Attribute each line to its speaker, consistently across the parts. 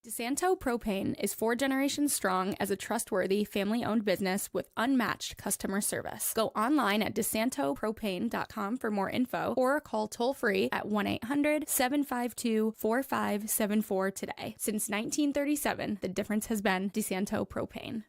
Speaker 1: DeSanto Propane is 4 generations strong as a trustworthy, family-owned business with unmatched customer service. Go online at DeSantoPropane.com for more info or call toll-free at 1-800-752-4574 today. Since 1937, the difference has been DeSanto Propane.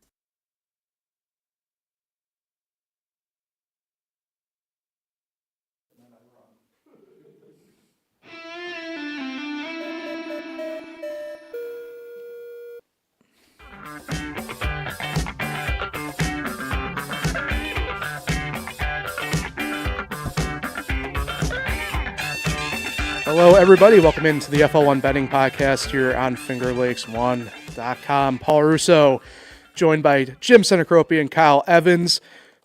Speaker 2: Hello, everybody. Welcome into the FL1 betting podcast here on FingerLakes1.com. Paul Russo, joined by Jim Senecropi and Kyle Evans.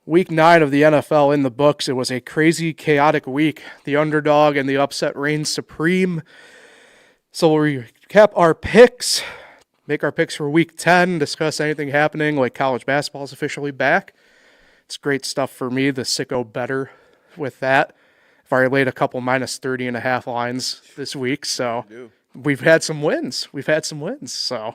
Speaker 2: Week 9 of the NFL in the books. It was a crazy, chaotic week. The underdog and the upset reigned supreme. So we'll recap our picks, make our picks for Week 10, discuss anything happening, like college basketball is officially back. It's great stuff for me, the sicko better with that. I've already laid a couple minus 30.5 lines this week, so we've had some wins. So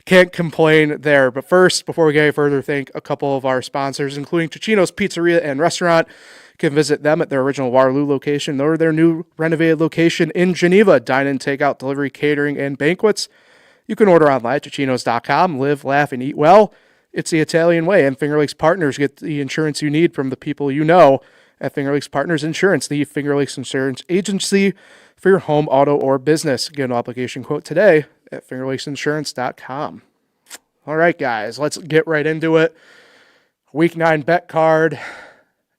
Speaker 2: can't complain there. But first, before we get any further, thank a couple of our sponsors, including Ticino's Pizzeria and Restaurant. You can visit them at their original Waterloo location or their new renovated location in Geneva. Dine-in, takeout, delivery, catering, and banquets. You can order online at Ticino's.com. Live, laugh, and eat well. It's the Italian way, and Finger Lakes Partners. Get the insurance you need from the people you know at Finger Lakes Partners Insurance, the Finger Lakes Insurance Agency for your home, auto, or business. Get an application quote today at fingerlakesinsurance.com. All right, guys, let's get right into it. Week 9 bet card.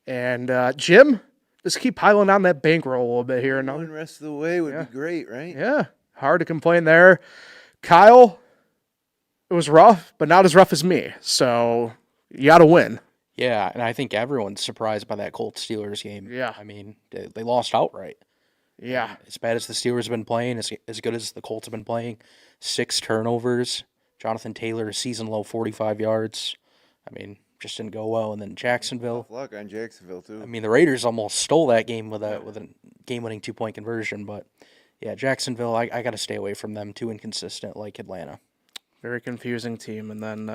Speaker 2: And Jim, just keep piling on that bankroll a little bit here.
Speaker 3: Going the rest of the way would be great, right?
Speaker 2: Yeah, hard to complain there. Kyle, it was rough, but not as rough as me. So you got to win.
Speaker 4: Yeah, and I think everyone's surprised by that Colts-Steelers game.
Speaker 2: Yeah.
Speaker 4: I mean, they lost outright.
Speaker 2: Yeah.
Speaker 4: As bad as the Steelers have been playing, as good as the Colts have been playing, 6 turnovers. Jonathan Taylor, season low 45 yards. I mean, just didn't go well. And then Jacksonville.
Speaker 3: Tough luck on Jacksonville, too.
Speaker 4: I mean, the Raiders almost stole that game with a game-winning 2-point conversion. But, yeah, Jacksonville, I got to stay away from them. Too inconsistent like Atlanta.
Speaker 2: Very confusing team. And then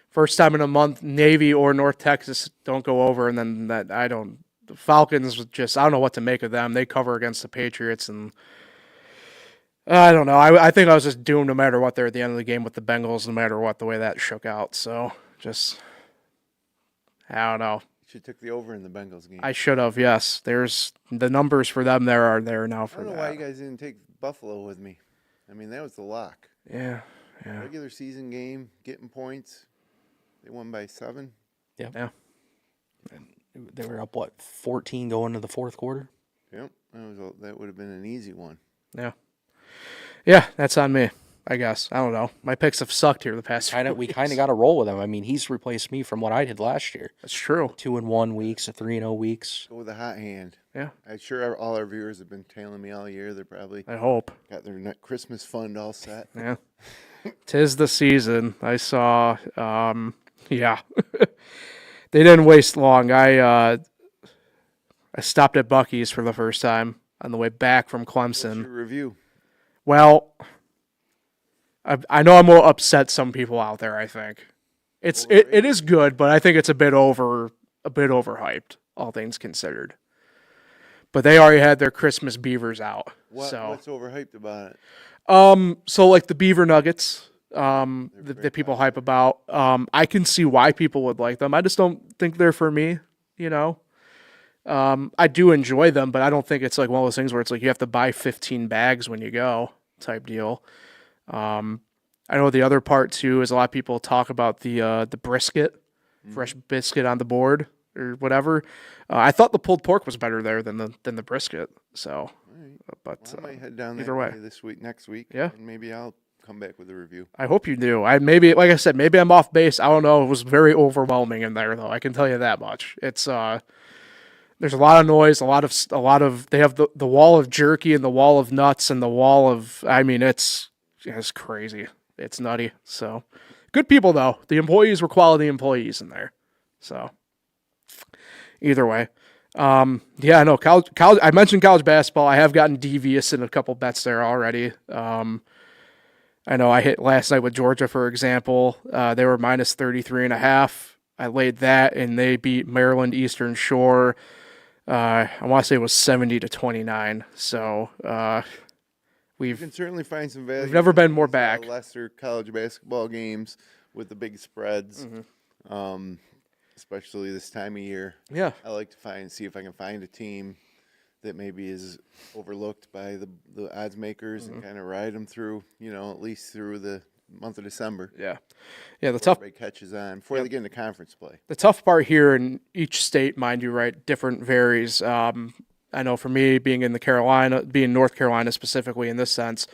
Speaker 2: first time in a month, Navy or North Texas don't go over, and then the Falcons I don't know what to make of them. They cover against the Patriots, and I don't know. I think I was just doomed no matter what there at the end of the game with the Bengals, no matter what, the way that shook out. So I don't know.
Speaker 3: You should took the over in the Bengals game.
Speaker 2: I should have, yes. There's the numbers for them are there now for that.
Speaker 3: I don't know why you guys didn't take Buffalo with me. I mean, that was the lock.
Speaker 2: Yeah.
Speaker 3: Regular season game, getting points. They won by 7.
Speaker 4: Yeah. They were up, 14 going into the fourth quarter?
Speaker 3: Yep. That would have been an easy one.
Speaker 2: Yeah. Yeah, that's on me, I guess. I don't know. My picks have sucked here the past few weeks.
Speaker 4: We kind of got to roll with him. I mean, he's replaced me from what I did last year.
Speaker 2: That's true.
Speaker 4: 2-1 weeks, 3-0 weeks.
Speaker 3: Go with a hot hand.
Speaker 2: Yeah.
Speaker 3: I'm sure all our viewers have been tailing me all year. They're probably
Speaker 2: I hope.
Speaker 3: Got their Christmas fund all set.
Speaker 2: Yeah. 'Tis the season. I saw yeah. They didn't waste long. I stopped at Buc-ee's for the first time on the way back from Clemson.
Speaker 3: What's your review?
Speaker 2: Well, I know I'm going to upset some people out there, I think. It is good, but I think it's a bit overhyped, all things considered. But they already had their Christmas beavers out.
Speaker 3: What's overhyped about it?
Speaker 2: So like the beaver nuggets, that people hype about. I can see why people would like them. I just don't think they're for me, you know. I do enjoy them, but I don't think it's like one of those things where it's like you have to buy 15 bags when you go type deal. I know the other part too is a lot of people talk about the brisket, fresh biscuit on the board or whatever. I thought the pulled pork was better there than the brisket. So, but
Speaker 3: I might head down
Speaker 2: either way
Speaker 3: next week.
Speaker 2: Yeah,
Speaker 3: and maybe I'll come back with a review.
Speaker 2: I hope you do. Maybe, like I said, maybe I'm off base. I don't know. It was very overwhelming in there, though. I can tell you that much. It's there's a lot of noise, a lot of. They have the wall of jerky and the wall of nuts and the wall of. I mean, it's crazy. It's nutty. So, good people though. The employees were quality employees in there. So, either way. Yeah, no, college. I mentioned college basketball. I have gotten devious in a couple bets there already. I know I hit last night with Georgia, for example. They were minus 33.5. I laid that, and they beat Maryland Eastern Shore. I want to say it was 70-29. So
Speaker 3: You can certainly find some value.
Speaker 2: we've never
Speaker 3: in
Speaker 2: been more
Speaker 3: these,
Speaker 2: back.
Speaker 3: Lesser college basketball games with the big spreads, especially this time of year.
Speaker 2: Yeah.
Speaker 3: I like to see if I can find a team that maybe is overlooked by the odds makers and kind of ride them through, at least through the month of December.
Speaker 2: Yeah. The
Speaker 3: Before everybody catches on before they get into conference play.
Speaker 2: The tough part here in each state, mind you, right, different varies. I know for me, being North Carolina specifically in this sense,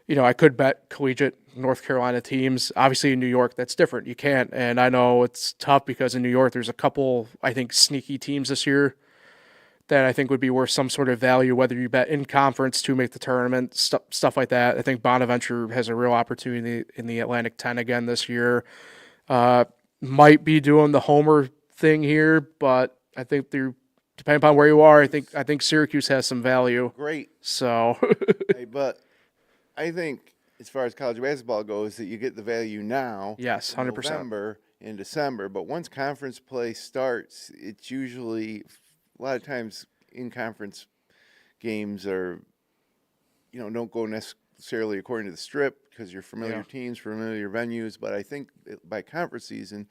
Speaker 2: I could bet collegiate North Carolina teams. Obviously in New York, that's different. You can't. And I know it's tough because in New York, there's a couple, I think, sneaky teams this year that I think would be worth some sort of value, whether you bet in conference to make the tournament, stuff like that. I think Bonaventure has a real opportunity in the Atlantic 10 again this year. Might be doing the homer thing here, but I think depending upon where you are, I think Syracuse has some value.
Speaker 3: Great.
Speaker 2: So,
Speaker 3: But I think as far as college basketball goes, that you get the value now.
Speaker 2: yes, 100%.
Speaker 3: November and December. But once conference play starts, it's usually a lot of times in conference games are, don't go necessarily according to the strip because you're familiar teams, familiar venues. But I think by conference season,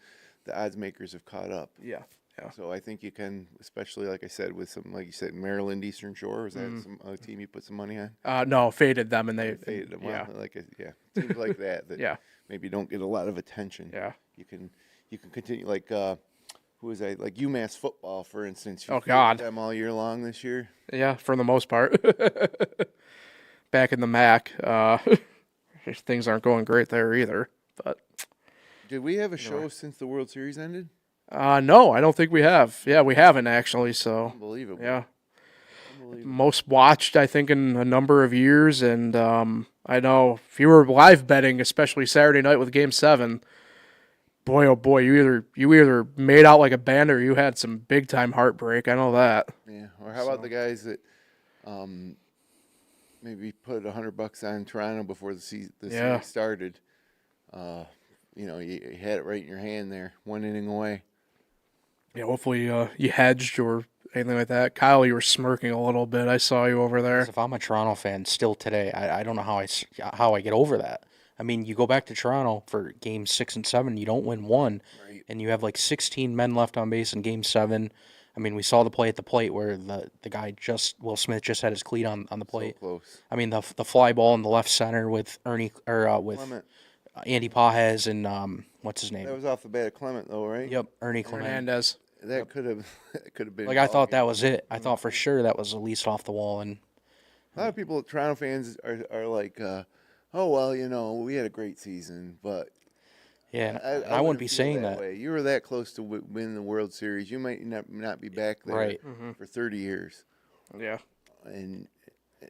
Speaker 3: the odds makers have caught up.
Speaker 2: Yeah.
Speaker 3: So I think you can, especially like I said, with some, like you said, Maryland Eastern Shore. Was that a team you put some money on?
Speaker 2: No, faded them and they
Speaker 3: Faded them.
Speaker 2: Yeah.
Speaker 3: Well, teams like that
Speaker 2: Yeah.
Speaker 3: maybe don't get a lot of attention.
Speaker 2: Yeah.
Speaker 3: You can continue like who was I like UMass football, for instance. You
Speaker 2: Oh, God.
Speaker 3: them all year long this year.
Speaker 2: Yeah, for the most part. Back in the MAC, things aren't going great there either. But
Speaker 3: Did we have a show since the World Series ended?
Speaker 2: no, I don't think we have. Yeah, we haven't actually. So
Speaker 3: Unbelievable.
Speaker 2: yeah,
Speaker 3: Unbelievable.
Speaker 2: most watched I think in a number of years, and I know if you were live betting, especially Saturday night with Game 7, boy oh boy, you either made out like a bandit or you had some big time heartbreak. I know that.
Speaker 3: Yeah. Or how about the guys that maybe put $100 on Toronto before the series started? You had it right in your hand there, one inning away.
Speaker 2: Yeah, hopefully you hedged or anything like that. Kyle, you were smirking a little bit. I saw you over there.
Speaker 4: If I'm a Toronto fan still today, I don't know how I get over that. I mean, you go back to Toronto for games 6 and 7, you don't win one, and you have like 16 men left on base in game 7. I mean, we saw the play at the plate where the guy Will Smith just had his cleat on the plate.
Speaker 3: So close.
Speaker 4: I mean, the fly ball in the left center with with
Speaker 3: Clement.
Speaker 4: Andy Pajes and what's his name?
Speaker 3: That was off the bat of Clement, though, right?
Speaker 4: Yep, Ernie Clement.
Speaker 2: Hernandez.
Speaker 3: That could have been.
Speaker 4: Like I thought that was it. I thought for sure that was at least off the wall. And
Speaker 3: a lot of people, Toronto fans, are like, "Oh well, we had a great season," but
Speaker 4: yeah, I wouldn't be saying that.
Speaker 3: way. You were that close to win the World Series. You might not be back there for 30 years.
Speaker 2: Yeah.
Speaker 3: And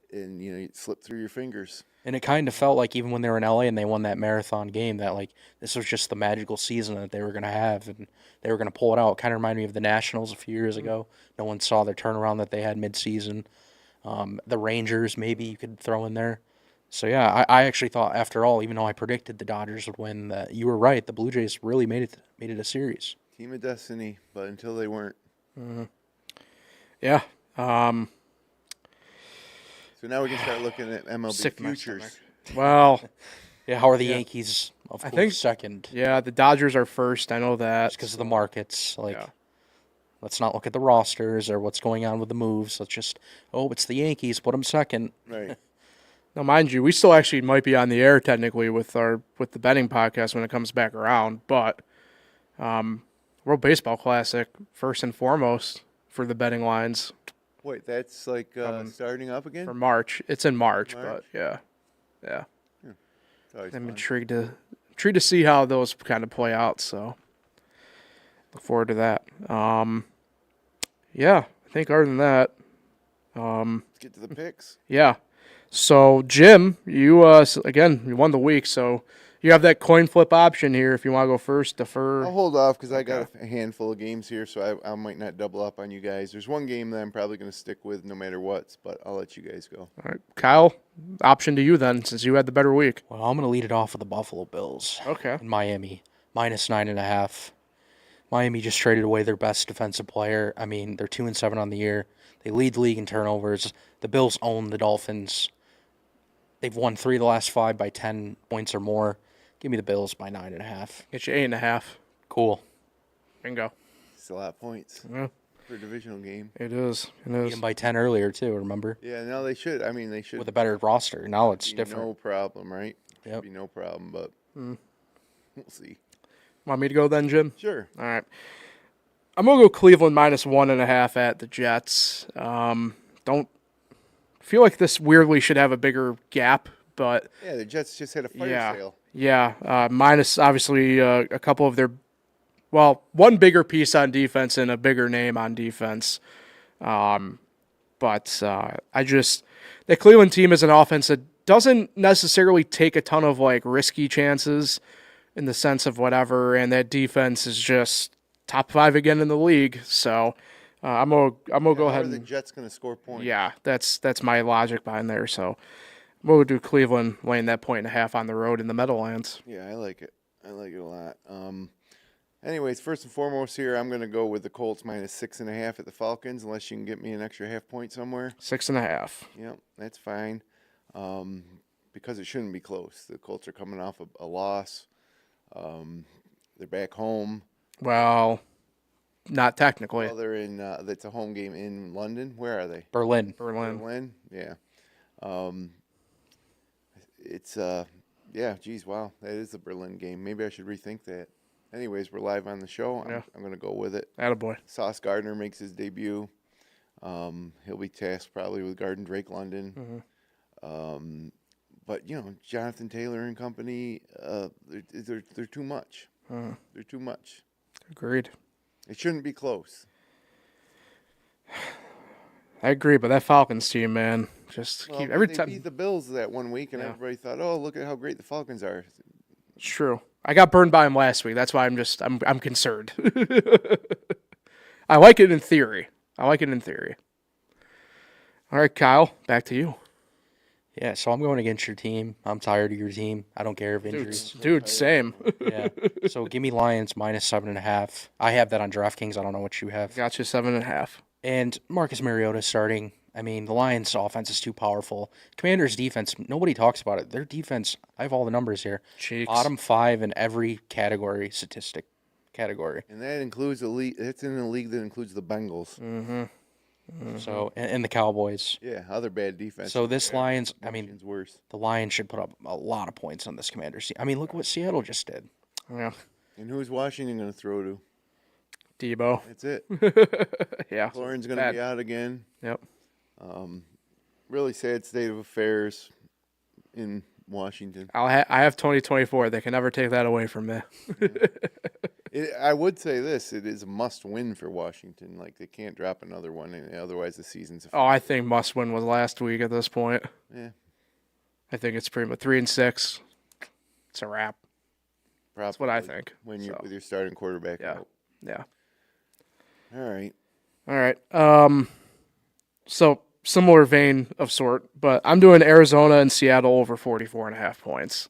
Speaker 3: it slipped through your fingers.
Speaker 4: And it kind of felt like even when they were in LA and they won that marathon game that like this was just the magical season that they were going to have and they were going to pull it out. It kind of reminded me of the Nationals a few years ago. No one saw their turnaround that they had mid-season. The Rangers maybe you could throw in there. So yeah, I actually thought after all, even though I predicted the Dodgers would win, that you were right. The Blue Jays really made it a series.
Speaker 3: Team of destiny, but until they weren't.
Speaker 2: Yeah.
Speaker 3: So now we can start looking at MLB
Speaker 2: Sick to my
Speaker 3: futures.
Speaker 2: Well,
Speaker 4: Yeah, how are the Yankees? Of course,
Speaker 2: think-
Speaker 4: second.
Speaker 2: yeah, the Dodgers are first. I know that.
Speaker 4: Just because of the markets. Like,
Speaker 2: Yeah.
Speaker 4: let's not look at the rosters or what's going on with the moves. Let's just, it's the Yankees. Put them second.
Speaker 3: Right.
Speaker 2: Now, mind you, we still actually might be on the air technically with the betting podcast when it comes back around, but World Baseball Classic first and foremost for the betting lines
Speaker 3: Wait, that's like starting up again?
Speaker 2: for March. It's in March,
Speaker 3: March?
Speaker 2: but yeah.
Speaker 3: It's always
Speaker 2: I'm
Speaker 3: fun.
Speaker 2: intrigued to see how those kind of play out. So look forward to that. Yeah, I think other than that,
Speaker 3: Let's get to the picks.
Speaker 2: yeah. So Jim, you again, you won the week, so You have that coin flip option here if you want to go first, defer.
Speaker 3: I'll hold off because I got a handful of games here, so I might not double up on you guys. There's one game that I'm probably going to stick with no matter what, but I'll let you guys go.
Speaker 2: All right, Kyle, option to you then, since you had the better week.
Speaker 4: Well, I'm going to lead it off with the Buffalo Bills.
Speaker 2: Okay.
Speaker 4: In Miami, -9.5. Miami just traded away their best defensive player. I mean, they're 2-7 on the year. They lead the league in turnovers. The Bills own the Dolphins. They've won 3 of the last 5 by 10 points or more. Give me the Bills by 9.5.
Speaker 2: Get you 8.5.
Speaker 4: Cool.
Speaker 2: Bingo.
Speaker 3: It's a lot of points
Speaker 2: Yeah,
Speaker 3: for a divisional game.
Speaker 2: it is. It
Speaker 4: Beat
Speaker 2: is.
Speaker 4: them by 10 earlier, too, remember?
Speaker 3: Yeah, no, they should. I mean, they should.
Speaker 4: With a better roster. Now it's
Speaker 3: be
Speaker 4: different.
Speaker 3: No problem, right?
Speaker 4: Yep.
Speaker 3: Should be no problem, but we'll see.
Speaker 2: Want me to go then, Jim?
Speaker 3: Sure.
Speaker 2: All right. I'm going to go Cleveland -1.5 at the Jets. Don't feel like this weirdly should have a bigger gap, but
Speaker 3: Yeah, the Jets just had a fire
Speaker 2: yeah.
Speaker 3: sale.
Speaker 2: Yeah, minus obviously a couple of their, well, one bigger piece on defense and a bigger name on defense. But the Cleveland team is an offense that doesn't necessarily take a ton of like risky chances in the sense of whatever, and that defense is just top 5 again in the league. So I'm gonna go
Speaker 3: How
Speaker 2: ahead
Speaker 3: are the
Speaker 2: and
Speaker 3: Jets going to score points?
Speaker 2: yeah, that's my logic behind there. So we'll do Cleveland laying that 1.5 on the road in the Meadowlands.
Speaker 3: Yeah, I like it. I like it a lot. Anyways, first and foremost here, I'm going to go with the Colts -6.5 at the Falcons, unless you can get me an extra half point somewhere.
Speaker 2: 6.5.
Speaker 3: Yep, that's fine. Because it shouldn't be close. The Colts are coming off a loss. They're back home.
Speaker 2: Well, not technically.
Speaker 3: Well, they're in. That's a home game in London. Where are they?
Speaker 4: Berlin.
Speaker 3: Berlin. Yeah. It's yeah. Geez, wow, that is a Berlin game. Maybe I should rethink that. Anyways, we're live on the show.
Speaker 2: Yeah.
Speaker 3: I'm going to go with it.
Speaker 2: Attaboy.
Speaker 3: Sauce Gardner makes his debut. He'll be tasked probably with guarding Drake London. But Jonathan Taylor and company, they're too much. They're too much.
Speaker 2: Agreed.
Speaker 3: It shouldn't be close.
Speaker 2: I agree, but that Falcons team, man, just
Speaker 3: Well,
Speaker 2: keep every
Speaker 3: they
Speaker 2: time.
Speaker 3: beat the Bills that one week, and
Speaker 2: Yeah.
Speaker 3: everybody thought, "Oh, look at how great the Falcons are."
Speaker 2: It's true. I got burned by him last week. That's why I'm concerned. I like it in theory. All right, Kyle, back to you.
Speaker 4: Yeah, so I'm going against your team. I'm tired of your team. I don't care if injuries.
Speaker 2: Dude, same.
Speaker 4: Yeah. So give me Lions -7.5. I have that on DraftKings. I don't know what you have.
Speaker 2: Got you 7.5.
Speaker 4: And Marcus Mariota starting. I mean, the Lions' offense is too powerful. Commanders' defense, nobody talks about it. Their defense, I have all the numbers here.
Speaker 2: Cheeks.
Speaker 4: Bottom 5 in every statistic category.
Speaker 3: And that includes the league. It's in a league that includes the Bengals.
Speaker 4: So, and the Cowboys.
Speaker 3: Yeah, other bad defense.
Speaker 4: So this Lions, I mean,
Speaker 3: Washington's worse.
Speaker 4: the Lions should put up a lot of points on this Commanders team. I mean, look what Seattle just did.
Speaker 2: Yeah.
Speaker 3: And who's Washington going to throw to?
Speaker 2: Debo.
Speaker 3: That's it.
Speaker 2: Yeah.
Speaker 3: Lauren's going to be out again.
Speaker 2: Yep.
Speaker 3: Really sad state of affairs in Washington.
Speaker 2: I have 2024. They can never take that away from me.
Speaker 3: I would say this: it is a must-win for Washington. Like they can't drop another one, and otherwise the season's.
Speaker 2: Oh, I think must win was last week at this point.
Speaker 3: Yeah,
Speaker 2: I think it's pretty much 3-6. It's a wrap.
Speaker 3: probably.
Speaker 2: That's what I think.
Speaker 3: When you
Speaker 2: So,
Speaker 3: with your starting quarterback
Speaker 2: yeah.
Speaker 3: out.
Speaker 2: Yeah.
Speaker 3: All right.
Speaker 2: All right. So similar vein of sort, but I'm doing Arizona and Seattle over 44.5 points.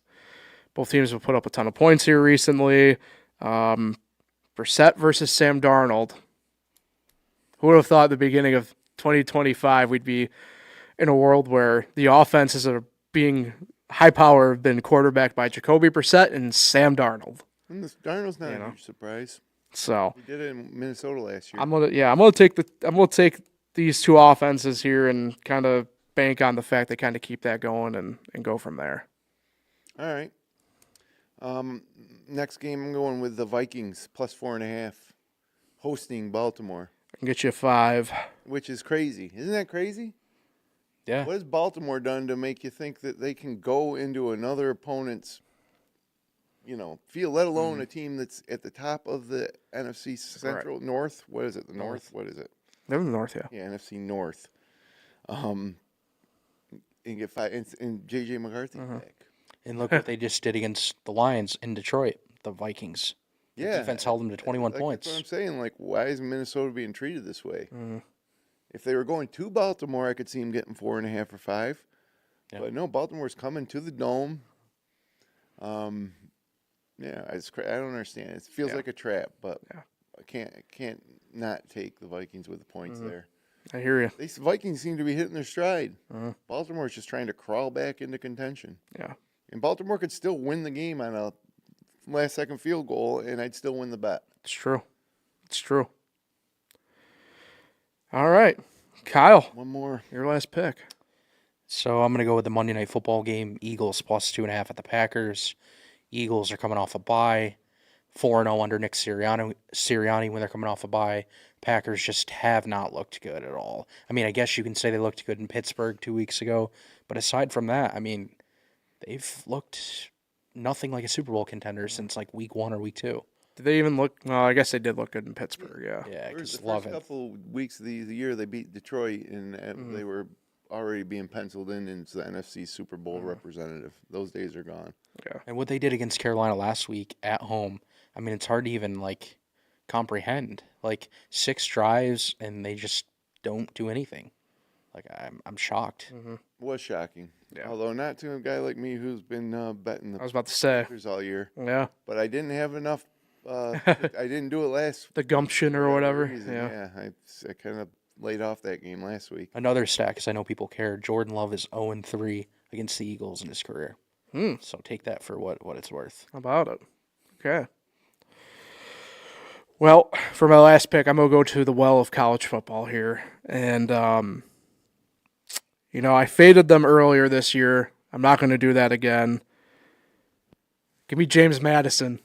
Speaker 2: Both teams have put up a ton of points here recently. Brissett versus Sam Darnold. Who would have thought at the beginning of 2025 we'd be in a world where the offenses are being high power have been quarterbacked by Jacoby Brissett and Sam Darnold.
Speaker 3: And this Darnold's not
Speaker 2: You
Speaker 3: a
Speaker 2: know.
Speaker 3: huge surprise.
Speaker 2: So
Speaker 3: He did it in Minnesota last year.
Speaker 2: I'm gonna take these two offenses here and kind of bank on the fact they kind of keep that going and go from there.
Speaker 3: All right. Next game, I'm going with the Vikings +4.5, hosting Baltimore,
Speaker 2: I can get you 5.
Speaker 3: which is crazy. Isn't that crazy?
Speaker 4: Yeah.
Speaker 3: What has Baltimore done to make you think that they can go into another opponent's, field, let alone a team that's at the top of the NFC Central North? What is it? The North? What is it?
Speaker 2: They're in the North, yeah.
Speaker 3: Yeah, NFC North. And get 5 and JJ McCarthy back.
Speaker 4: And look what they just did against the Lions in Detroit, the Vikings. The
Speaker 3: Yeah,
Speaker 4: defense held them to 21
Speaker 3: like,
Speaker 4: points.
Speaker 3: That's what I'm saying. Like, why is Minnesota being treated this way?
Speaker 2: Mm.
Speaker 3: If they were going to Baltimore, I could see them getting 4.5 or 5.
Speaker 4: Yeah.
Speaker 3: But no, Baltimore's coming to the Dome. Yeah, I don't understand. It feels like a trap, but I can't not take the Vikings with the points there.
Speaker 2: I hear you.
Speaker 3: These Vikings seem to be hitting their stride. Baltimore's just trying to crawl back into contention.
Speaker 2: Yeah.
Speaker 3: And Baltimore could still win the game on a last-second field goal, and I'd still win the bet.
Speaker 2: It's true. It's true. All right. Kyle,
Speaker 3: One more.
Speaker 2: your last pick.
Speaker 4: So I'm going to go with the Monday Night Football game. Eagles plus 2.5 at the Packers. Eagles are coming off a bye. 4-0 under Nick Sirianni when they're coming off a bye. Packers just have not looked good at all. I mean, I guess you can say they looked good in Pittsburgh 2 weeks ago. But aside from that, I mean, they've looked nothing like a Super Bowl contender since like week 1 or week 2.
Speaker 2: Did they even look? Well, I guess they did look good in Pittsburgh, yeah.
Speaker 4: Yeah,
Speaker 3: The
Speaker 4: because
Speaker 3: first
Speaker 4: love it.
Speaker 3: couple weeks of the year, they beat Detroit, and they were already being penciled in as the NFC Super Bowl representative. Those days are gone.
Speaker 2: Yeah.
Speaker 4: And what they did against Carolina last week at home, I mean, it's hard to even, like, comprehend. Like, 6 drives, and they just don't do anything. Like, I'm shocked.
Speaker 3: Was shocking.
Speaker 2: Yeah.
Speaker 3: Although not to a guy like me who's been betting the
Speaker 2: I was about to say.
Speaker 3: Packers all year.
Speaker 2: Yeah.
Speaker 3: But I didn't have enough. I didn't do it last.
Speaker 2: The gumption or whatever.
Speaker 3: reason.
Speaker 2: Yeah.
Speaker 3: I kind of laid off that game last week.
Speaker 4: Another stat, because I know people care, Jordan Love is 0-3 against the Eagles in his career. So take that for what it's worth.
Speaker 2: How about it? Okay. Well, for my last pick, I'm going to go to the well of college football here. And, I faded them earlier this year. I'm not going to do that again. Give me James Madison.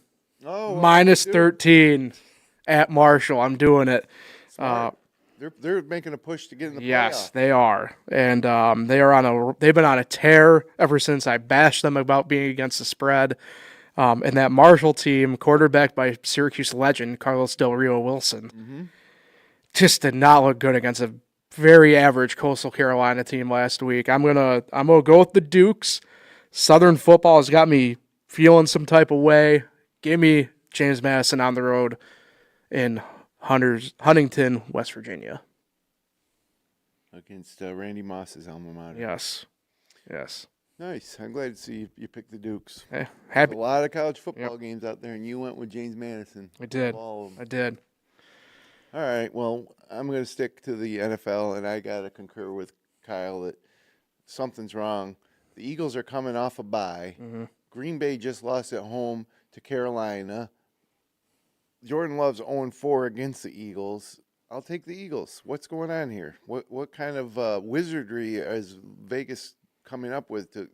Speaker 3: Oh,
Speaker 2: Minus 13 at Marshall. I'm doing it.
Speaker 3: They're making a push to get in the
Speaker 2: Yes,
Speaker 3: playoff.
Speaker 2: they are. And they've been on a tear ever since I bashed them about being against the spread. And that Marshall team, quarterbacked by Syracuse legend Carlos Del Rio Wilson, just did not look good against a very average Coastal Carolina team last week. I'm gonna go with the Dukes. Southern football has got me feeling some type of way. Give me James Madison on the road in Huntington, West Virginia.
Speaker 3: Against Randy Moss's alma mater.
Speaker 2: Yes.
Speaker 3: Nice. I'm glad to see you picked the Dukes.
Speaker 2: Hey,
Speaker 3: A
Speaker 2: happy.
Speaker 3: lot of college football games out there, and you went with James Madison.
Speaker 2: I did.
Speaker 3: All of them.
Speaker 2: I did.
Speaker 3: All right. Well, I'm going to stick to the NFL, and I got to concur with Kyle that something's wrong. The Eagles are coming off a bye. Green Bay just lost at home to Carolina. Jordan Love's 0-4 against the Eagles. I'll take the Eagles. What's going on here? What kind of wizardry is Vegas coming up with to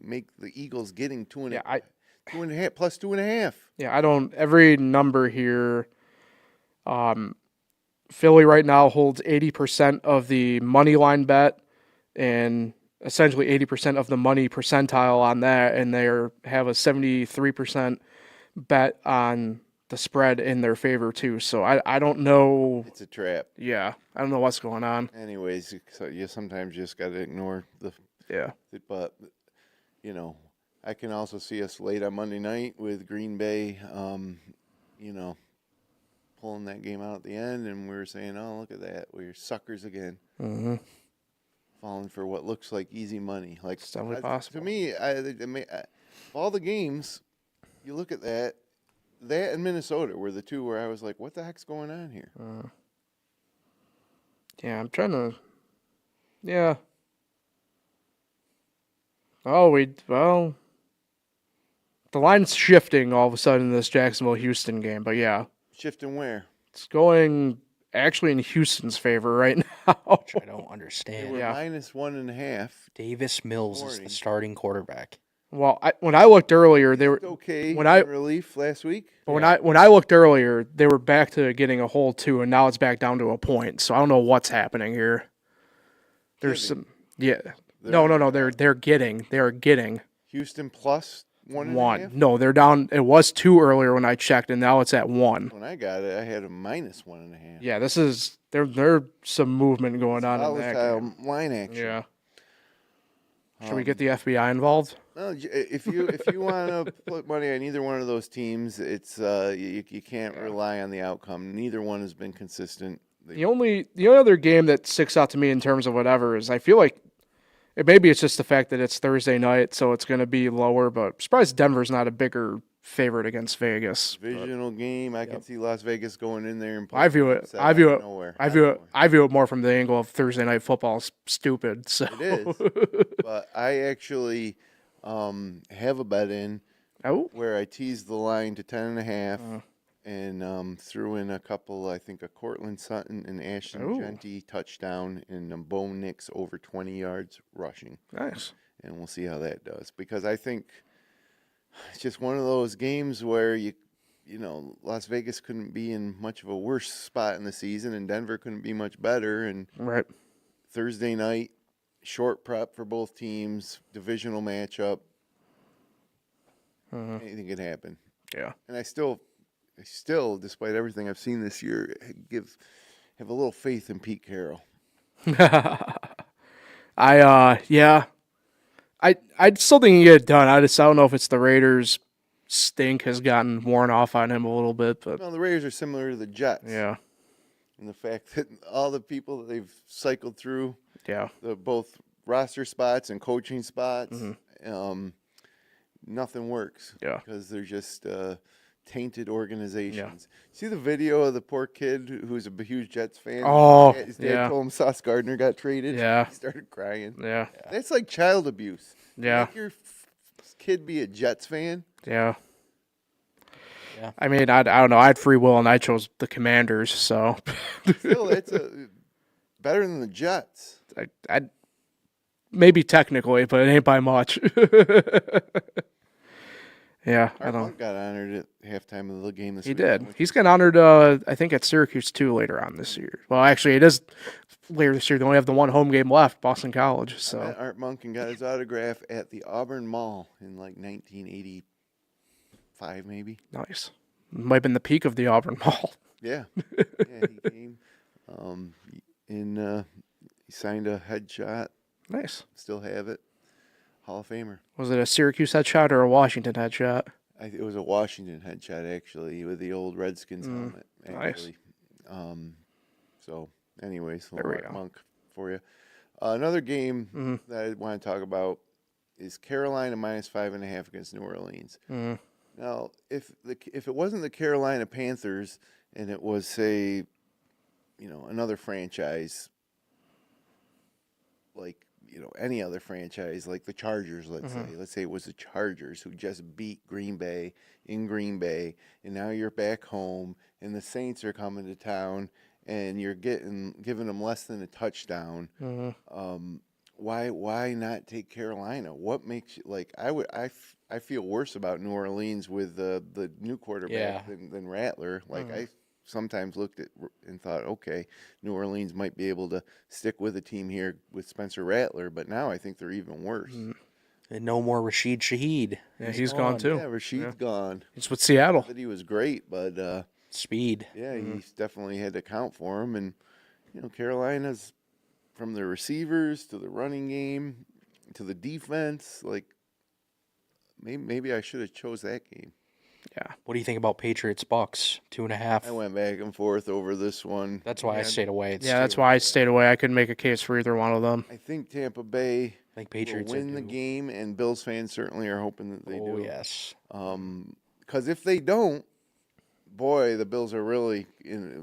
Speaker 3: make the Eagles getting 2.5 plus 2.5?
Speaker 2: Yeah, I don't. Every number here. Philly right now holds 80% of the money line bet, and essentially 80% of the money percentile on that, and they have a 73% bet on the spread in their favor too. So I don't know.
Speaker 3: It's a trap.
Speaker 2: Yeah, I don't know what's going on.
Speaker 3: Anyways, so you sometimes just got to ignore the.
Speaker 2: Yeah.
Speaker 3: But I can also see us late on Monday night with Green Bay. Pulling that game out at the end, and we were saying, "Oh, look at that, we're suckers again." Falling for what looks like easy money. Like
Speaker 2: It's definitely possible.
Speaker 3: To me, of all the games, you look at that and Minnesota were the two where I was like, "What the heck's going on here?"
Speaker 2: Yeah, I'm trying to. Yeah. Oh, the line's shifting all of a sudden in this Jacksonville-Houston game, but yeah,
Speaker 3: Shifting where?
Speaker 2: it's going actually in Houston's favor right now.
Speaker 4: Which I don't
Speaker 3: They
Speaker 4: understand.
Speaker 3: were
Speaker 2: Yeah.
Speaker 3: minus 1.5.
Speaker 4: Davis Mills is
Speaker 3: Morning.
Speaker 4: the starting quarterback.
Speaker 2: Well, when I looked earlier, they were.
Speaker 3: Okay.
Speaker 2: when I-
Speaker 3: in relief last week.
Speaker 2: But when I looked earlier, they were back to getting a whole 2, and now it's back down to a point. So I don't know what's happening here. There's
Speaker 3: Kidding.
Speaker 2: some, yeah. No. They're getting
Speaker 3: Houston plus 1.5.
Speaker 2: 1. No, they're down. It was 2 earlier when I checked, and now it's at 1.
Speaker 3: When I got it, I had a minus 1.5.
Speaker 2: Yeah, this is there's some movement going on in that
Speaker 3: Volatile
Speaker 2: game.
Speaker 3: line action.
Speaker 2: Yeah. Should we get the FBI involved?
Speaker 3: Well, if you want to put money on either one of those teams, it's you can't rely on the outcome. Neither one has been consistent.
Speaker 2: The only other game that sticks out to me in terms of whatever is I feel like maybe it's just the fact that it's Thursday night, so it's going to be lower. But I'm surprised Denver's not a bigger favorite against Vegas.
Speaker 3: Divisional game. I can see Las Vegas going in there and
Speaker 2: I view it. I view it more from the angle of Thursday night football is stupid. So
Speaker 3: It is, but I actually have a bet in where I teased the line to 10.5 and threw in a couple. I think a Cortland Sutton and Ashton Genty touchdown and Bo Nix over 20 yards rushing.
Speaker 2: Nice.
Speaker 3: And we'll see how that does because I think it's just one of those games where you know Las Vegas couldn't be in much of a worse spot in the season and Denver couldn't be much better. And
Speaker 2: Right. Thursday
Speaker 3: Thursday night, short prep for both teams, divisional matchup. Anything can happen.
Speaker 2: Yeah.
Speaker 3: And I still, despite everything I've seen this year, have a little faith in Pete Carroll.
Speaker 2: I still think he can get it done. I don't know if it's the Raiders stink has gotten worn off on him a little bit, but
Speaker 3: Well, the Raiders are similar to the Jets.
Speaker 2: yeah.
Speaker 3: And the fact that all the people that they've cycled through,
Speaker 2: Yeah.
Speaker 3: both roster spots and coaching spots, nothing works.
Speaker 2: Yeah.
Speaker 3: Because they're just tainted organizations. See the video of the poor kid who's a huge Jets fan?
Speaker 2: Oh,
Speaker 3: His dad
Speaker 2: yeah.
Speaker 3: told him Sauce Gardner got traded.
Speaker 2: Yeah.
Speaker 3: He started crying.
Speaker 2: Yeah.
Speaker 3: That's like child abuse.
Speaker 2: Yeah.
Speaker 3: Make your kid be a Jets fan.
Speaker 2: Yeah.
Speaker 4: Yeah.
Speaker 2: I mean, I don't know. I had free will and I chose the Commanders, so
Speaker 3: Still, that's better than the Jets.
Speaker 2: I maybe technically, but it ain't by much. Yeah, I
Speaker 3: Art
Speaker 2: don't.
Speaker 3: Monk got honored at halftime of the game this
Speaker 2: He
Speaker 3: week.
Speaker 2: did. He's getting honored, I think, at Syracuse too later on this year. Well, actually, it is later this year. They only have the one home game left, Boston College.
Speaker 3: I
Speaker 2: So
Speaker 3: met Art Monk and got his autograph at the Auburn Mall in like 1985, maybe.
Speaker 2: nice. Might have been the peak of the Auburn Mall.
Speaker 3: Yeah, yeah. He came, and he signed a headshot.
Speaker 2: Nice.
Speaker 3: Still have it. Hall of Famer.
Speaker 2: Was it a Syracuse headshot or a Washington headshot?
Speaker 3: It was a Washington headshot actually with the old Redskins helmet.
Speaker 2: nice.
Speaker 3: Actually. So, anyways,
Speaker 2: There we
Speaker 3: Art
Speaker 2: go.
Speaker 3: Monk for you. Another game that I want to talk about is Carolina -5.5 against New Orleans. Now, if it wasn't the Carolina Panthers and it was, say, another franchise, like any other franchise, like the Chargers, let's say it was the Chargers who just beat Green Bay in Green Bay, and now you're back home, and the Saints are coming to town, and you're giving them less than a touchdown. Why not take Carolina? What makes you like? I feel worse about New Orleans with the new quarterback than Rattler. Like I sometimes looked at and thought, okay, New Orleans might be able to stick with a team here with Spencer Rattler, but now I think they're even worse.
Speaker 4: And no more Rashid Shaheed.
Speaker 2: Yeah, he's gone too.
Speaker 3: Yeah, Rashid's gone.
Speaker 2: He's with Seattle.
Speaker 3: That he was great, but
Speaker 4: Speed.
Speaker 3: yeah, he's definitely had to count for him. And Carolina's from the receivers to the running game to the defense. Like maybe I should have chose that game.
Speaker 2: Yeah.
Speaker 4: What do you think about Patriots Bucks 2.5?
Speaker 3: I went back and forth over this one.
Speaker 4: That's why I stayed away.
Speaker 2: Yeah, that's why I stayed away. I couldn't make a case for either one of them.
Speaker 3: I think Tampa Bay
Speaker 4: I think Patriots
Speaker 3: will win the
Speaker 4: do.
Speaker 3: game, and Bills fans certainly are hoping that they
Speaker 4: Oh
Speaker 3: do.
Speaker 4: yes.
Speaker 3: Because if they don't, boy, the Bills are really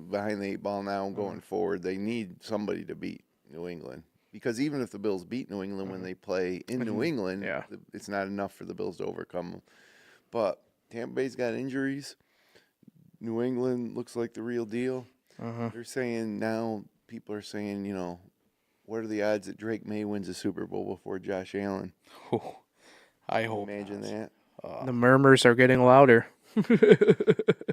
Speaker 3: behind the 8 ball now going forward. They need somebody to beat New England. Because even if the Bills beat New England when they play in New England, it's not enough for the Bills to overcome them. But Tampa Bay's got injuries. New England looks like the real deal. They're saying now, people are saying, what are the odds that Drake May wins a Super Bowl before Josh Allen?
Speaker 4: I hope.
Speaker 3: Imagine that.
Speaker 2: The murmurs are getting louder.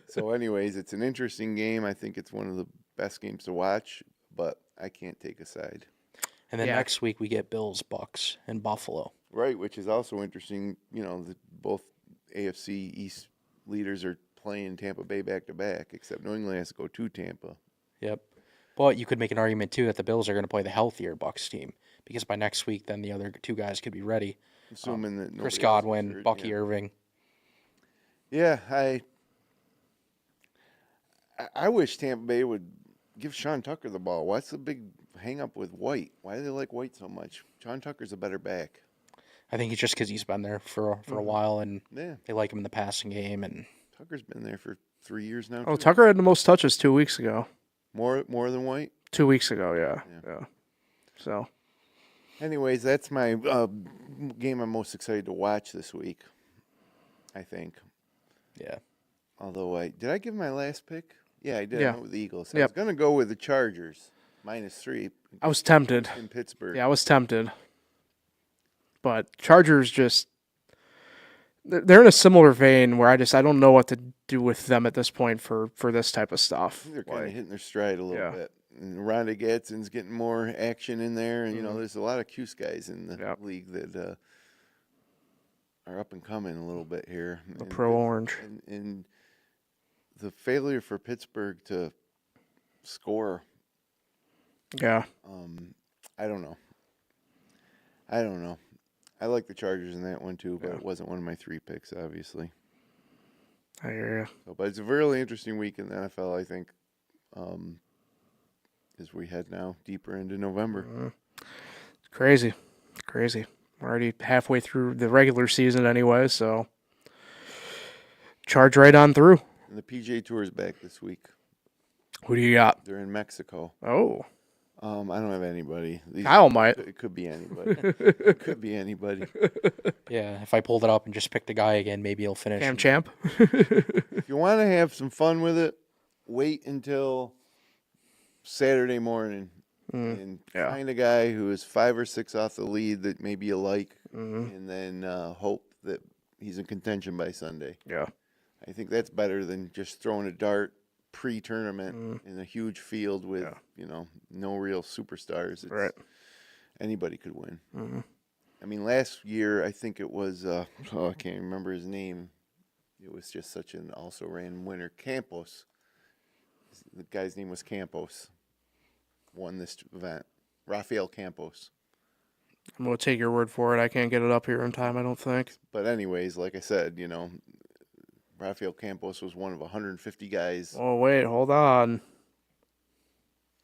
Speaker 3: So, anyways, it's an interesting game. I think it's one of the best games to watch, but I can't take a side.
Speaker 4: And then
Speaker 2: Yeah.
Speaker 4: next week we get Bills Bucks in Buffalo.
Speaker 3: Right, which is also interesting. Both AFC East leaders are playing Tampa Bay back-to-back, except New England has to go to Tampa.
Speaker 4: Yep. But you could make an argument too that the Bills are going to play the healthier Bucks team because by next week, then the other two guys could be ready.
Speaker 3: Assuming that
Speaker 4: Chris
Speaker 3: nobody else gets
Speaker 4: Godwin,
Speaker 3: hurt,
Speaker 4: Bucky
Speaker 3: yeah.
Speaker 4: Irving.
Speaker 3: Yeah, I wish Tampa Bay would give Sean Tucker the ball. What's the big hang up with White? Why do they like White so much? Sean Tucker's a better back.
Speaker 4: I think it's just because he's been there for a while and
Speaker 3: Yeah,
Speaker 4: they like him in the passing game. And
Speaker 3: Tucker's been there for 3 years now.
Speaker 2: Oh,
Speaker 3: too.
Speaker 2: Tucker had the most touches 2 weeks ago.
Speaker 3: More than White.
Speaker 2: 2 weeks ago, yeah. So,
Speaker 3: Anyways, that's my game I'm most excited to watch this week. I think.
Speaker 4: yeah,
Speaker 3: Although did I give my last pick? Yeah, I did.
Speaker 2: Yeah.
Speaker 3: I went with the Eagles. I
Speaker 2: Yep.
Speaker 3: was going to go with the Chargers -3
Speaker 2: I was tempted.
Speaker 3: in Pittsburgh.
Speaker 2: Yeah, I was tempted. But Chargers just they're in a similar vein where I don't know what to do with them at this point for this type of stuff.
Speaker 3: They're kind of
Speaker 2: Like,
Speaker 3: hitting their stride a little
Speaker 2: yeah.
Speaker 3: bit. And Rhonda Gadsden's getting more action in there. And, there's a lot of Cuse guys in the
Speaker 2: Yep.
Speaker 3: league that are up and coming a little bit here.
Speaker 2: the Pro Orange.
Speaker 3: And the failure for Pittsburgh to score,
Speaker 2: Yeah.
Speaker 3: I don't know. I like the Chargers in that one too, but it wasn't one of my 3 picks, obviously.
Speaker 2: I hear you.
Speaker 3: So, but it's a really interesting week in the NFL, I think, as we head now deeper into November.
Speaker 2: It's crazy. We're already halfway through the regular season anyway, so charge right on through.
Speaker 3: And the PGA Tour is back this week.
Speaker 2: Who do you got?
Speaker 3: They're in Mexico.
Speaker 2: Oh,
Speaker 3: I don't have anybody.
Speaker 2: Kyle might.
Speaker 3: It could be anybody. It could be anybody.
Speaker 4: yeah. If I pulled it up and just picked a guy again, maybe he'll finish.
Speaker 2: Cam Champ.
Speaker 3: If you want to have some fun with it, wait until Saturday morning and
Speaker 2: yeah.
Speaker 3: find a guy who is 5 or 6 off the lead that maybe you like, and then hope that he's in contention by Sunday.
Speaker 2: Yeah.
Speaker 3: I think that's better than just throwing a dart pre-tournament in a huge field with no real superstars.
Speaker 2: Right.
Speaker 3: Anybody could win. I mean, last year I think it was I can't remember his name. It was just such an also ran winner. Campos. The guy's name was Campos. Won this event. Rafael Campos.
Speaker 2: I'm going to take your word for it. I can't get it up here in time, I don't think.
Speaker 3: But anyways, like I said, Rafael Campos was one of 150 guys.
Speaker 2: Oh, wait, hold on.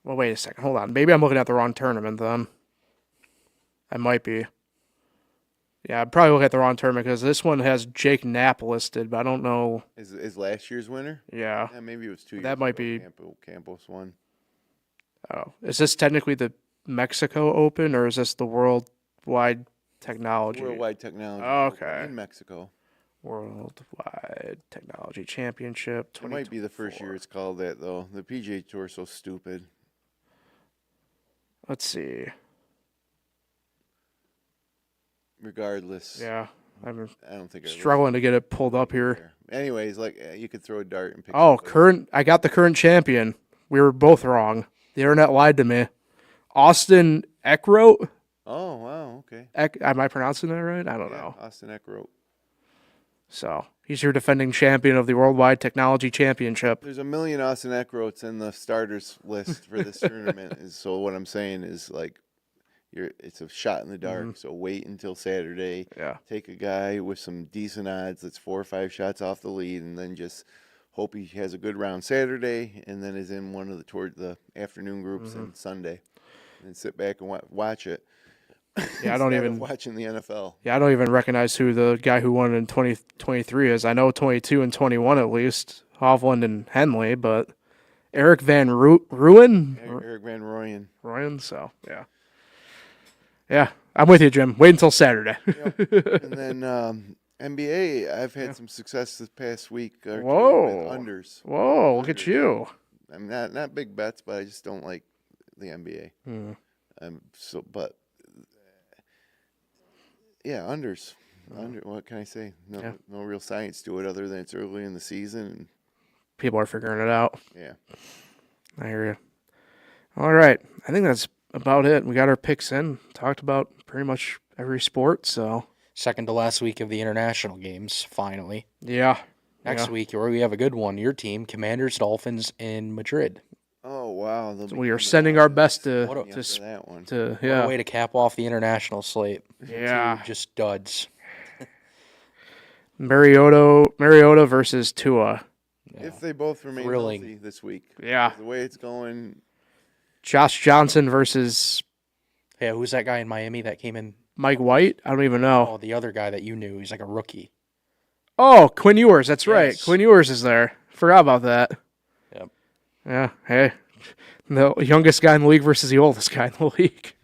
Speaker 2: Well, wait a second. Hold on. Maybe I'm looking at the wrong tournament then. I might be. Yeah, I'm probably looking at the wrong tournament because this one has Jake Knapp listed, but I don't know.
Speaker 3: Is last year's winner?
Speaker 2: Yeah.
Speaker 3: Yeah, maybe it was 2 years
Speaker 2: That might
Speaker 3: ago
Speaker 2: be.
Speaker 3: Campos won.
Speaker 2: Oh, is this technically the Mexico Open or is this the Worldwide Technology?
Speaker 3: Worldwide Technology.
Speaker 2: Okay.
Speaker 3: In Mexico.
Speaker 2: Worldwide Technology Championship.
Speaker 3: It might be the first year it's called that, though. The PGA Tour is so stupid.
Speaker 2: Let's see.
Speaker 3: Regardless.
Speaker 2: Yeah, I'm
Speaker 3: I don't think I
Speaker 2: struggling to get it pulled up here.
Speaker 3: Anyways, you could throw a dart and pick.
Speaker 2: Oh,
Speaker 3: somebody.
Speaker 2: I got the current champion. We were both wrong. The internet lied to me. Austin Eckroat.
Speaker 3: Oh, wow, okay.
Speaker 2: Am I pronouncing that right? I don't
Speaker 3: Yeah,
Speaker 2: know.
Speaker 3: Austin Eckroat.
Speaker 2: So he's your defending champion of the Worldwide Technology Championship.
Speaker 3: There's a million Austin Eckroats in the starters list for this tournament. So what I'm saying is, it's a shot in the dark. So wait until Saturday.
Speaker 2: Yeah.
Speaker 3: Take a guy with some decent odds that's 4 or 5 shots off the lead, and then just hope he has a good round Saturday, and then is in one of toward the afternoon groups on Sunday, and sit back and watch it.
Speaker 2: Yeah, I don't
Speaker 3: Instead of
Speaker 2: even
Speaker 3: watching the NFL.
Speaker 2: Yeah, I don't even recognize who the guy who won in 2023 is. I know 22 and 21 at least, Hovland and Henley, but Eric Van Ruin?
Speaker 3: Eric Van Rooyen.
Speaker 2: Ryan, so yeah. Yeah, I'm with you, Jim. Wait until Saturday.
Speaker 3: Yep. And then NBA, I've had some success this past week. Or
Speaker 2: Whoa.
Speaker 3: with unders.
Speaker 2: Whoa, look at you.
Speaker 3: I'm not big bets, but I just don't like the NBA. Yeah, unders. What can I say? No real science to it other than it's early in the season. And,
Speaker 2: People are figuring it out.
Speaker 3: yeah.
Speaker 2: I hear you. All right. I think that's about it. We got our picks in. Talked about pretty much every sport, so.
Speaker 4: Second to last week of the international games, finally.
Speaker 2: Yeah.
Speaker 4: Next week, we have a good one. Your team, Commanders, Dolphins in Madrid.
Speaker 3: Oh, wow.
Speaker 2: So we are sending our best to
Speaker 3: that one.
Speaker 2: to
Speaker 4: What a way to cap off the international slate.
Speaker 2: Yeah.
Speaker 4: Two just duds.
Speaker 2: Mariota versus Tua.
Speaker 3: If they both remain
Speaker 4: Thrilling.
Speaker 3: healthy this week.
Speaker 2: Yeah.
Speaker 3: The way it's going,
Speaker 2: Josh Johnson versus
Speaker 4: Yeah, who's that guy in Miami that came in?
Speaker 2: Mike White. I don't even know.
Speaker 4: Oh, the other guy that you knew. He's like a rookie.
Speaker 2: Oh, Quinn Ewers. That's right.
Speaker 4: Yes.
Speaker 2: Quinn Ewers is there. Forgot about that.
Speaker 4: Yep.
Speaker 2: Yeah. Hey, the youngest guy in the league versus the oldest guy in the league.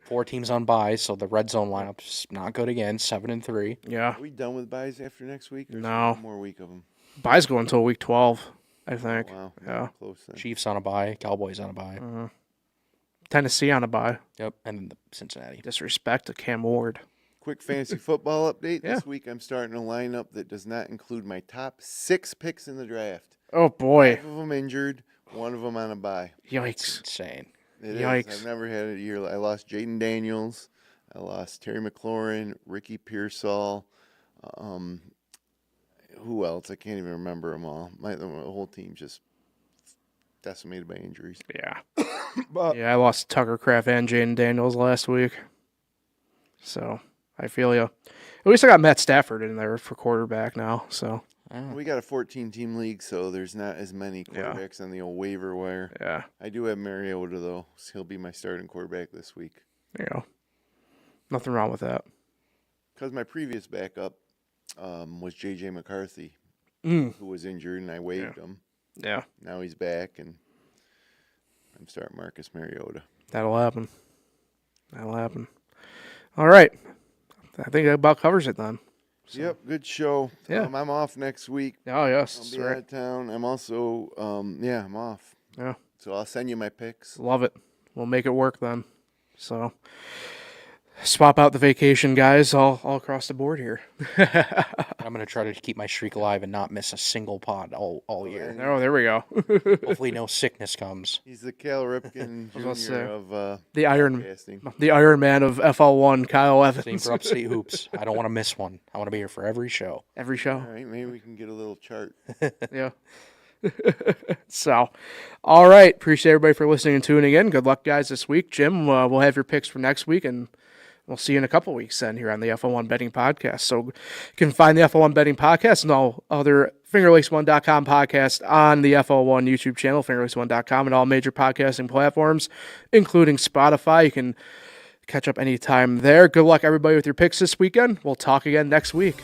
Speaker 4: 4 teams on bye, so the red zone lineup's not good again. 7-3.
Speaker 2: Yeah.
Speaker 3: are we done with buys after next week? Or is
Speaker 2: No.
Speaker 3: there one more week of them?
Speaker 2: Bye's going until week 12, I think.
Speaker 3: Wow.
Speaker 2: Yeah.
Speaker 3: Close then.
Speaker 4: Chiefs on a bye. Cowboys on a bye.
Speaker 2: Tennessee on a bye.
Speaker 4: Yep, and then the Cincinnati.
Speaker 2: Disrespect to Cam Ward.
Speaker 3: Quick fantasy football update.
Speaker 2: Yeah.
Speaker 3: This week I'm starting a lineup that does not include my top 6 picks in the draft.
Speaker 2: Oh boy.
Speaker 3: 5 of them injured, 1 of them on a bye.
Speaker 2: Yikes.
Speaker 4: Insane.
Speaker 3: It
Speaker 2: Yikes.
Speaker 3: is. I've never had a year. I lost Jaden Daniels. I lost Terry McLaurin, Ricky Pearsall. Who else? I can't even remember them all. The whole team just decimated by injuries.
Speaker 2: Yeah.
Speaker 3: But
Speaker 2: Yeah, I lost Tucker Kraft and Jaden Daniels last week. So I feel you. At least I got Matt Stafford in there for quarterback now. So
Speaker 3: we got a 14-team league, so there's not as many quarterbacks on the old waiver wire.
Speaker 2: yeah,
Speaker 3: I do have Mariota, though. So he'll be my starting quarterback this week.
Speaker 2: there you go. Nothing wrong with that.
Speaker 3: Because my previous backup was J.J. McCarthy,
Speaker 2: Mm.
Speaker 3: who was injured, and I waived him.
Speaker 2: Yeah,
Speaker 3: Now he's back, and I'm starting Marcus Mariota.
Speaker 2: that'll happen. That'll happen. All right. I think that about covers it then. So-
Speaker 3: Yep, good show.
Speaker 2: Yeah.
Speaker 3: I'm off next week.
Speaker 2: Oh, yes.
Speaker 3: I'll
Speaker 2: That's
Speaker 3: be out
Speaker 2: right.
Speaker 3: of town. I'm also, I'm off.
Speaker 2: Yeah.
Speaker 3: So I'll send you my picks.
Speaker 2: Love it. We'll make it work then. So swap out the vacation guys all across the board here.
Speaker 4: I'm going to try to keep my streak alive and not miss a single pod all year.
Speaker 2: Oh, there we go.
Speaker 4: Hopefully no sickness comes.
Speaker 3: He's the Cal Ripken
Speaker 2: was about to
Speaker 3: Jr.
Speaker 2: say,
Speaker 3: of
Speaker 2: the Iron
Speaker 3: podcasting.
Speaker 2: Man of FL1, Kyle
Speaker 4: Same
Speaker 2: Evans.
Speaker 4: for Upstate Hoops. I don't want to miss one. I want to be here for every show.
Speaker 2: Every show.
Speaker 3: All right, maybe we can get a little chart.
Speaker 2: Yeah. So, all right. Appreciate everybody for listening and tuning in. Good luck, guys, this week. Jim, we'll have your picks for next week, and we'll see you in a couple weeks then here on the FL1 Betting Podcast. So you can find the FL1 Betting Podcast and all other FingerLakes1.com podcasts on the FL1 YouTube channel, FingerLakes1.com, and all major podcasting platforms, including Spotify. You can catch up anytime there. Good luck, everybody, with your picks this weekend. We'll talk again next week.